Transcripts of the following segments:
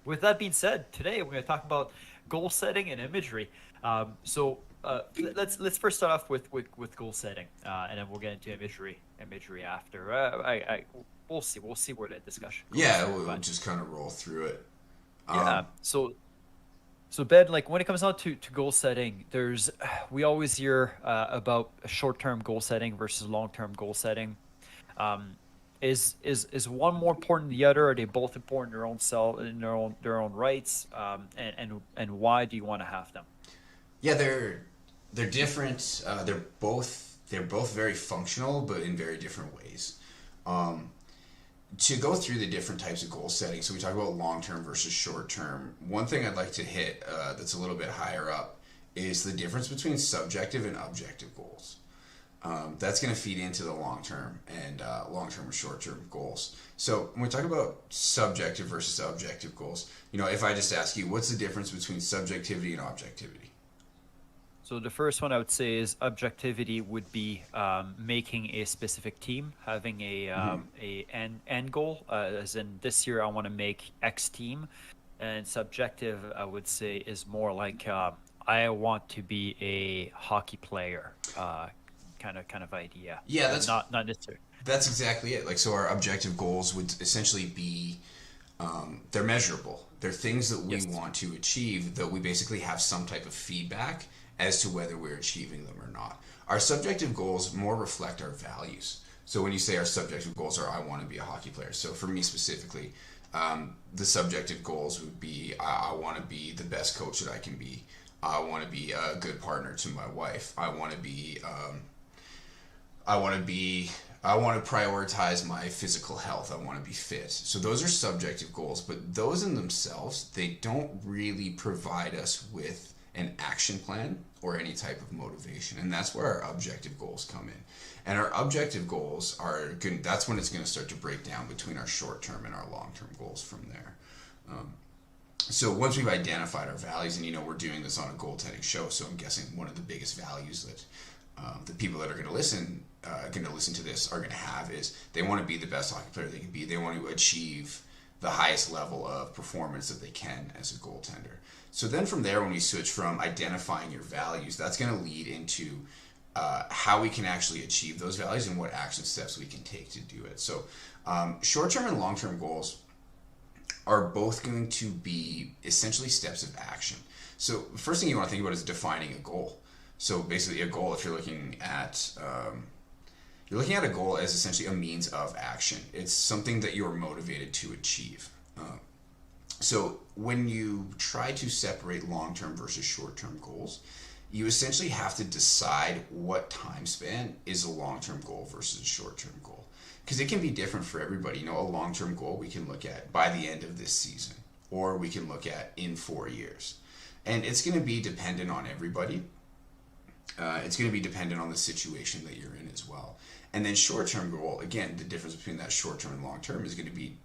With that being said, today we're going to talk about goal setting and imagery. Let's first start off with goal setting, and then we'll get into imagery after. We'll see where the discussion goes Yeah, here. we'll But just kind of roll through it. yeah, Um, so Ben, like when it comes down to goal setting, we always hear about short-term goal setting versus long-term goal setting. Um, is one more important than the other? Are they both important in their own self, in their own rights? And why do you want to have them? yeah, they're different. They're both very functional, but in very different ways. Um, to go through the different types of goal setting, so we talk about long term versus short term. One thing I'd like to hit that's a little bit higher up is the difference between subjective and objective goals. That's going to feed into the long term or short term goals. So when we talk about subjective versus objective goals, if I just ask you, what's the difference between subjectivity and objectivity? So the first one I would say is objectivity would be making a specific team, having a end goal, as in this year I want to make X team, and subjective I would say is more like I want to be a hockey player, kind of idea, Yeah, that's not necessarily. that's exactly it. Like, so our objective goals would essentially be they're measurable. They're things that we Yes. want to achieve that we basically have some type of feedback as to whether we're achieving them or not. Our subjective goals more reflect our values. So when you say our subjective goals are, I want to be a hockey player. So for me specifically, the subjective goals would be, I want to be the best coach that I can be. I want to be a good partner to my wife. I want to be I want to prioritize my physical health. I want to be fit. So those are subjective goals, but those in themselves, they don't really provide us with an action plan or any type of motivation. And that's where our objective goals come in. And our objective goals are good. That's when it's going to start to break down between our short term and our long term goals from there. So once we've identified our values, and we're doing this on a goaltending show, so I'm guessing one of the biggest values that the people that are going to listen to this are going to have is they want to be the best hockey player they can be. They want to achieve the highest level of performance that they can as a goaltender. So then from there, when we switch from identifying your values, that's going to lead into how we can actually achieve those values and what action steps we can take to do it. So short-term and long-term goals are both going to be essentially steps of action. So the first thing you want to think about is defining a goal. So basically, a goal, if you're looking at a goal as essentially a means of action. It's something that you're motivated to achieve. So when you try to separate long-term versus short-term goals, you essentially have to decide what time span is a long-term goal versus a short-term goal, because it can be different for everybody. A long-term goal we can look at by the end of this season, or we can look at in 4 years, and it's going to be dependent on everybody. It's going to be dependent on the situation that you're in as well. And then short-term goal, again, the difference between that short-term and long-term is going to be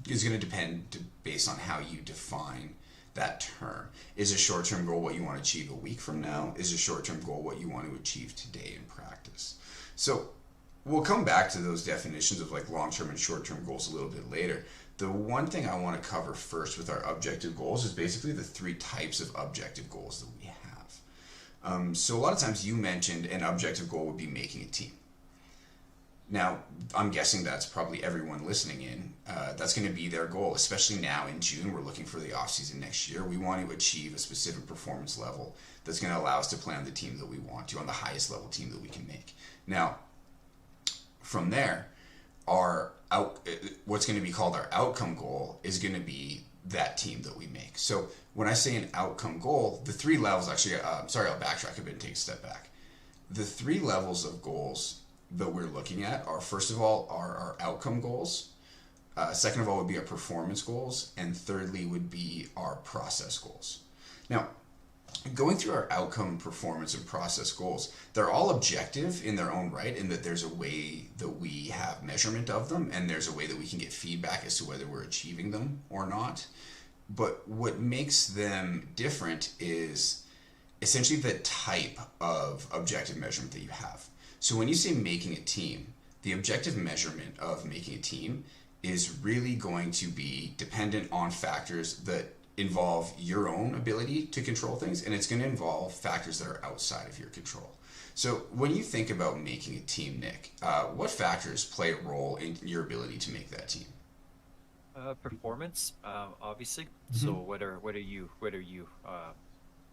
is going to depend based on how you define that term. Is a short-term goal what you want to achieve a week from now? Is a short-term goal what you want to achieve today in practice? So we'll come back to those definitions of like long-term and short-term goals a little bit later. The one thing I want to cover first with our objective goals is basically the three types of objective goals that we have. So a lot of times you mentioned an objective goal would be making a team. Now, I'm guessing that's probably everyone listening in. That's going to be their goal, especially now in June. We're looking for the offseason next year. We want to achieve a specific performance level that's going to allow us to play on the team that we want to, on the highest level team that we can make. Now, from there, what's going to be called our outcome goal is going to be that team that we make. So when I say an outcome goal, the three levels actually, sorry, I'll backtrack a bit and take a step back. The three levels of goals that we're looking at are, first of all, are our outcome goals. Second of all would be our performance goals. And thirdly would be our process goals. Now, going through our outcome, performance, and process goals, they're all objective in their own right, in that there's a way that we have measurement of them, and there's a way that we can get feedback as to whether we're achieving them or not. But what makes them different is essentially the type of objective measurement that you have. So when you say making a team, the objective measurement of making a team is really going to be dependent on factors that involve your own ability to control things, and it's going to involve factors that are outside of your control. So when you think about making a team, Nick, what factors play a role in your ability to make that team? Performance, obviously. So Mm-hmm. whether you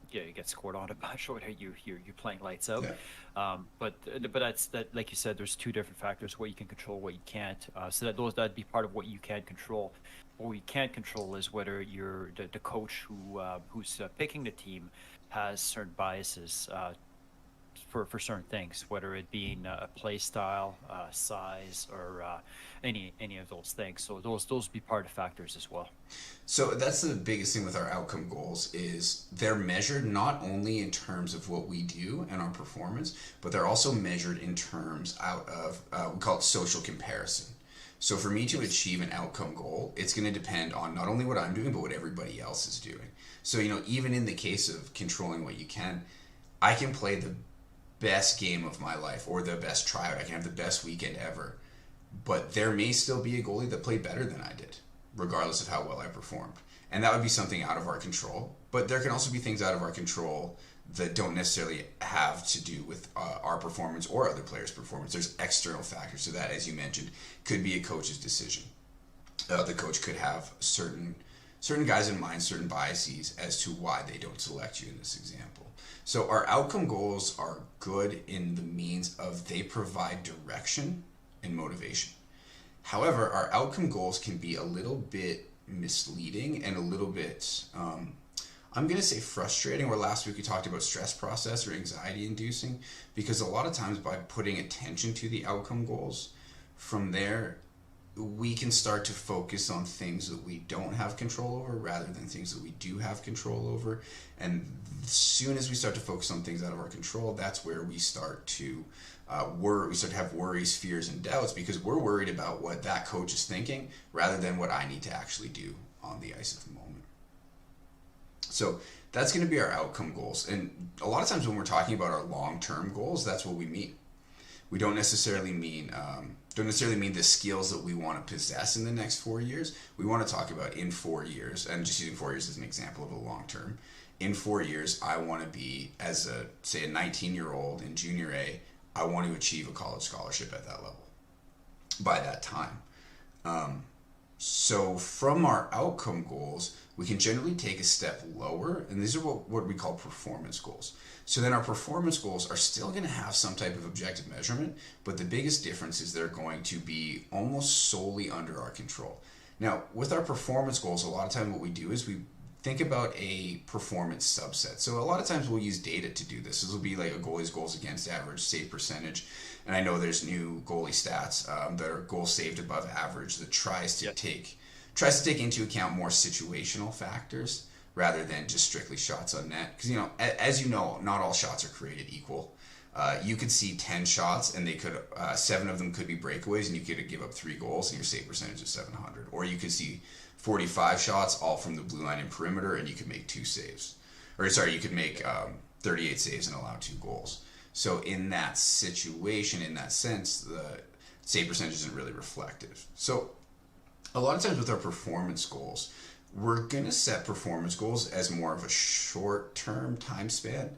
yeah, you get scored on a bunch, or whether you're playing lights out. Yeah. But that's that, like you said, there's two different factors: what you can control, what you can't. So that'd be part of what you can control. What we can't control is whether the coach who's picking the team has certain biases for certain things, whether it being a play style, size, or any of those things. So those be part of factors as well. So that's the biggest thing with our outcome goals is they're measured not only in terms of what we do and our performance, but they're also measured in terms out of we call it social comparison. So for me to Yes. achieve an outcome goal, it's going to depend on not only what I'm doing, but what everybody else is doing. So, you know, even in the case of controlling what you can, I can play the best game of my life or the best tryout. I can have the best weekend ever. But there may still be a goalie that played better than I did, regardless of how well I performed. And that would be something out of our control. But there can also be things out of our control that don't necessarily have to do with our performance or other players' performance. There's external factors to that, as you mentioned. Could be a coach's decision. The coach could have certain guys in mind, certain biases as to why they don't select you in this example. So our outcome goals are good in the means of they provide direction and motivation. However, our outcome goals can be a little bit misleading and a little bit, I'm going to say frustrating, where last week we talked about stress process or anxiety inducing, because a lot of times by putting attention to the outcome goals, from there we can start to focus on things that we don't have control over rather than things that we do have control over. And as soon as we start to focus on things out of our control, that's where we start to we start to have worries, fears, and doubts because we're worried about what that coach is thinking rather than what I need to actually do on the ice at the moment. So that's going to be our outcome goals. And a lot of times when we're talking about our long-term goals, that's what we mean. We don't necessarily mean the skills that we want to possess in the next 4 years. We want to talk about in 4 years, and just using 4 years as an example of a long term. In 4 years, I want to be, as a say a 19-year-old in junior A, I want to achieve a college scholarship at that level by that time. So from our outcome goals, we can generally take a step lower, and these are what we call performance goals. So then our performance goals are still going to have some type of objective measurement, but the biggest difference is they're going to be almost solely under our control. Now, with our performance goals, a lot of time what we do is we think about a performance subset. So a lot of times we'll use data to do this. This will be like a goalie's goals against average, save percentage. And I know there's new goalie stats that are goals saved above average that tries to Yep. take into account more situational factors rather than just strictly shots on net. Because, you know, as you know, not all shots are created equal. You could see 10 shots and they could 7 of them could be breakaways and you could give up 3 goals and your save percentage is 700. Or you could see 45 shots all from the blue line and perimeter and you could make 2 saves. Or sorry, you could make 38 saves and allow 2 goals. So in that situation, in that sense, the save percentage isn't really reflective. So a lot of times with our performance goals, we're going to set performance goals as more of a short-term time span.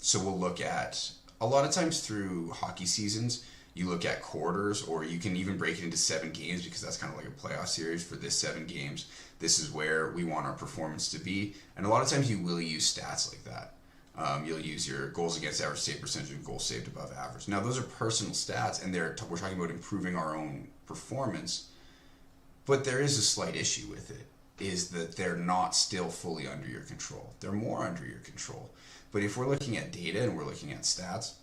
So we'll look at, a lot of times through hockey seasons, you look at quarters, or you can even break it into 7 games because that's kind of like a playoff series. For this 7 games, this is where we want our performance to be. And a lot of times you will use stats like that. You'll use your goals against average, save percentage, and goals saved above average. Now those are personal stats, and we're talking about improving our own performance. But there is a slight issue with it, is that they're not still fully under your control. They're more under your control. But if we're looking at data and we're looking at stats,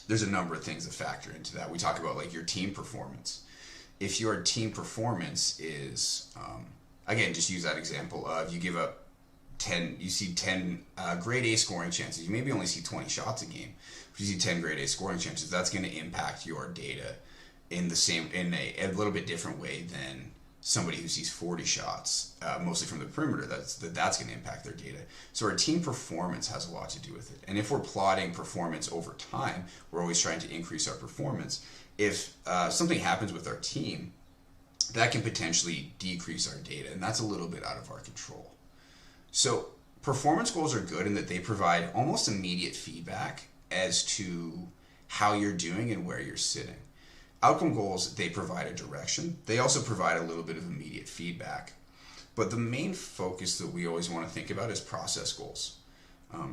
there's a number of things that factor into that. We talk about like your team performance. If your team performance is, again, just use that example of you give up 10, you see 10 grade A scoring chances. You maybe only see 20 shots a game. If you see 10 grade A scoring chances, that's going to impact your data in a little bit different way than somebody who sees 40 shots, mostly from the perimeter. That's going to impact their data. So our team performance has a lot to do with it. And if we're plotting performance over time, we're always trying to increase our performance. If something happens with our team, that can potentially decrease our data, and that's a little bit out of our control. So performance goals are good in that they provide almost immediate feedback as to how you're doing and where you're sitting. Outcome goals, they provide a direction. They also provide a little bit of immediate feedback. But the main focus that we always want to think about is process goals.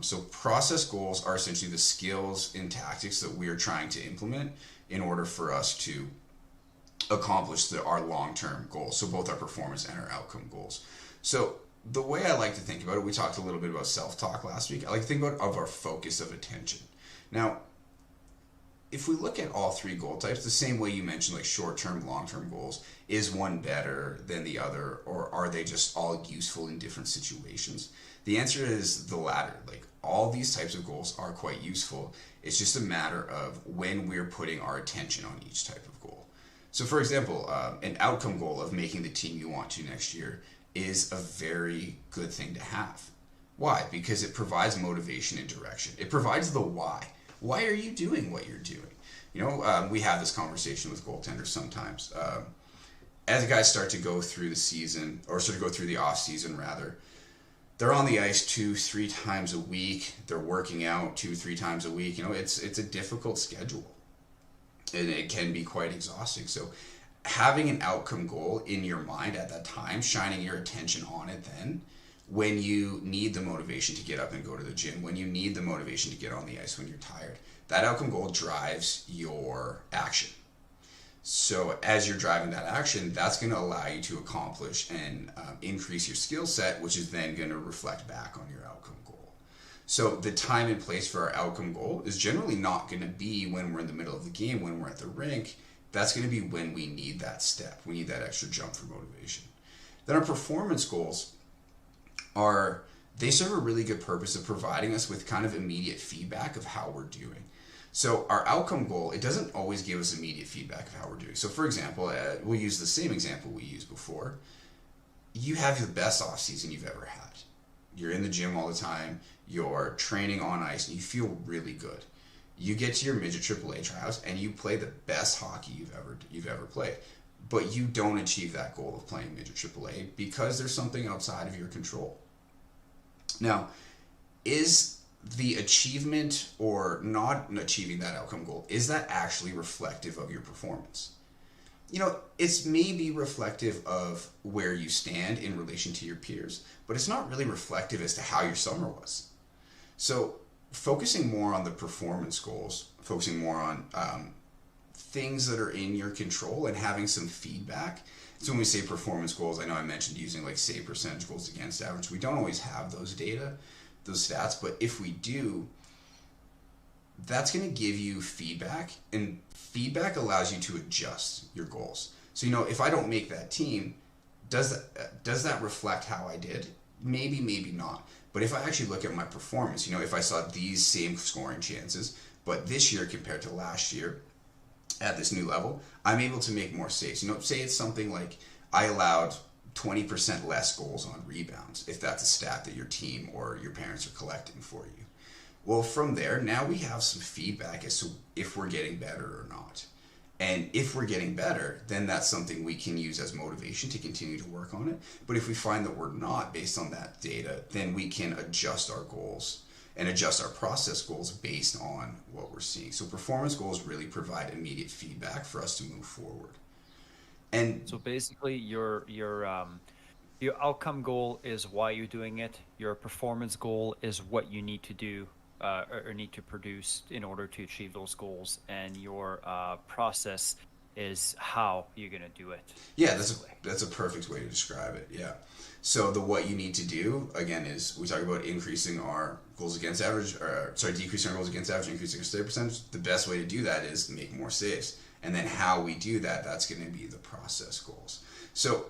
So process goals are essentially the skills and tactics that we are trying to implement in order for us to accomplish our long-term goals. So both our performance and our outcome goals. So the way I like to think about it, we talked a little bit about self-talk last week. I like to think about of our focus of attention. Now, if we look at all three goal types, the same way you mentioned, like short-term, long-term goals, is one better than the other, or are they just all useful in different situations? The answer is the latter. Like, all these types of goals are quite useful. It's just a matter of when we're putting our attention on each type of goal. So, for example, an outcome goal of making the team you want to next year is a very good thing to have. Why? Because it provides motivation and direction. It provides the why. Why are you doing what you're doing? You know, we have this conversation with goaltenders sometimes. As guys start to go through the season, or sort of go through the off season rather, they're on the ice 2-3 times a week. They're working out 2-3 times a week. You know, it's a difficult schedule, and it can be quite exhausting. So having an outcome goal in your mind at that time, shining your attention on it then, when you need the motivation to get up and go to the gym, when you need the motivation to get on the ice when you're tired, that outcome goal drives your action. So as you're driving that action, that's going to allow you to accomplish and increase your skill set, which is then going to reflect back on your outcome goal. So the time and place for our outcome goal is generally not going to be when we're in the middle of the game, when we're at the rink. That's going to be when we need that step. We need that extra jump for motivation. Then our performance goals they serve a really good purpose of providing us with kind of immediate feedback of how we're doing. So our outcome goal, it doesn't always give us immediate feedback of how we're doing. So for example, we'll use the same example we used before. You have the best off season you've ever had. You're in the gym all the time. You're training on ice, and you feel really good. You get to your midget AAA tryouts, and you play the best hockey you've ever played. But you don't achieve that goal of playing midget AAA because there's something outside of your control. Now, is the achievement or not achieving that outcome goal, is that actually reflective of your performance? You know, it's maybe reflective of where you stand in relation to your peers, but it's not really reflective as to how your summer was. So focusing more on the performance goals, focusing more on things that are in your control and having some feedback. So when we say performance goals, I know I mentioned using like save percentage goals against average. We don't always have those data, those stats, but if we do, that's going to give you feedback, and feedback allows you to adjust your goals. So, you know, if I don't make that team, does that reflect how I did? Maybe, maybe not. But if I actually look at my performance, you know, if I saw these same scoring chances, but this year compared to last year at this new level, I'm able to make more saves. You know, say it's something like I allowed 20% less goals on rebounds, if that's a stat that your team or your parents are collecting for you. Well, from there, now we have some feedback as to if we're getting better or not. And if we're getting better, then that's something we can use as motivation to continue to work on it. But if we find that we're not based on that data, then we can adjust our goals and adjust our process goals based on what we're seeing. So performance goals really provide immediate feedback for us to move forward. And So basically, your outcome goal is why you're doing it. Your performance goal is what you need to do or need to produce in order to achieve those goals, and your process is how you're gonna do it. yeah, Basically. that's a perfect way to describe it. Yeah. So the what you need to do again is we talk about increasing our goals against average, or sorry, decreasing our goals against average, increasing our save percentage. The best way to do that is make more saves, and then how we do that, that's going to be the process goals. So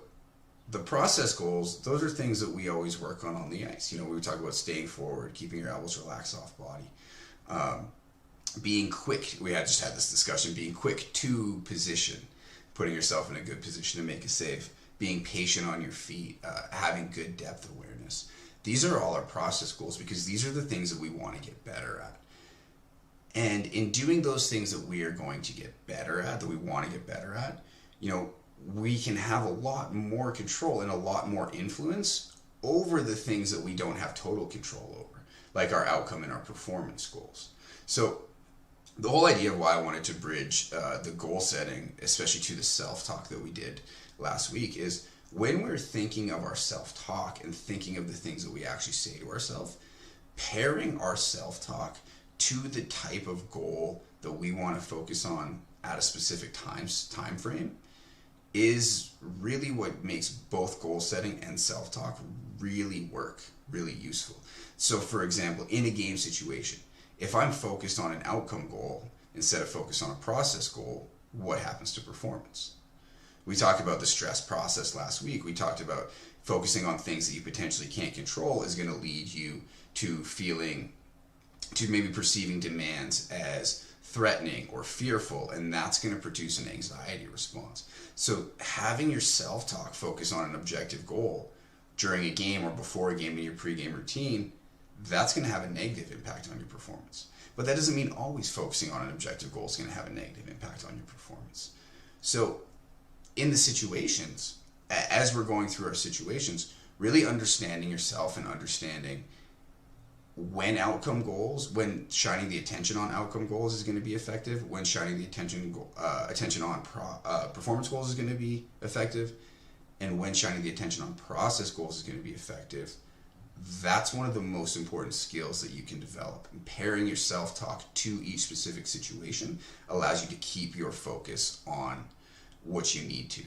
the process goals, those are things that we always work on the ice. You know, we talk about staying forward, keeping your elbows relaxed off body, being quick. We had just had this discussion, being quick to position, putting yourself in a good position to make a save, being patient on your feet, having good depth awareness. These are all our process goals because these are the things that we want to get better at. And in doing those things that we are going to get better at, that we want to get better at, you know, we can have a lot more control and a lot more influence over the things that we don't have total control over, like our outcome and our performance goals. So the whole idea of why I wanted to bridge the goal setting, especially to the self-talk that we did last week, is when we're thinking of our self-talk and thinking of the things that we actually say to ourselves, pairing our self-talk to the type of goal that we want to focus on at a specific time frame is really what makes both goal setting and self-talk really work, really useful. So for example, in a game situation, if I'm focused on an outcome goal instead of focused on a process goal, what happens to performance? We talked about the stress process last week. We talked about focusing on things that you potentially can't control is going to lead you to maybe perceiving demands as threatening or fearful, and that's going to produce an anxiety response. So having your self-talk focus on an objective goal during a game or before a game in your pre-game routine, that's going to have a negative impact on your performance. But that doesn't mean always focusing on an objective goal is going to have a negative impact on your performance. So in the situations, as we're going through our situations, really understanding yourself and understanding when shining the attention on outcome goals is going to be effective, when shining the attention on performance goals is going to be effective, and when shining the attention on process goals is going to be effective. That's one of the most important skills that you can develop. And pairing your self-talk to each specific situation allows you to keep your focus on what you need to.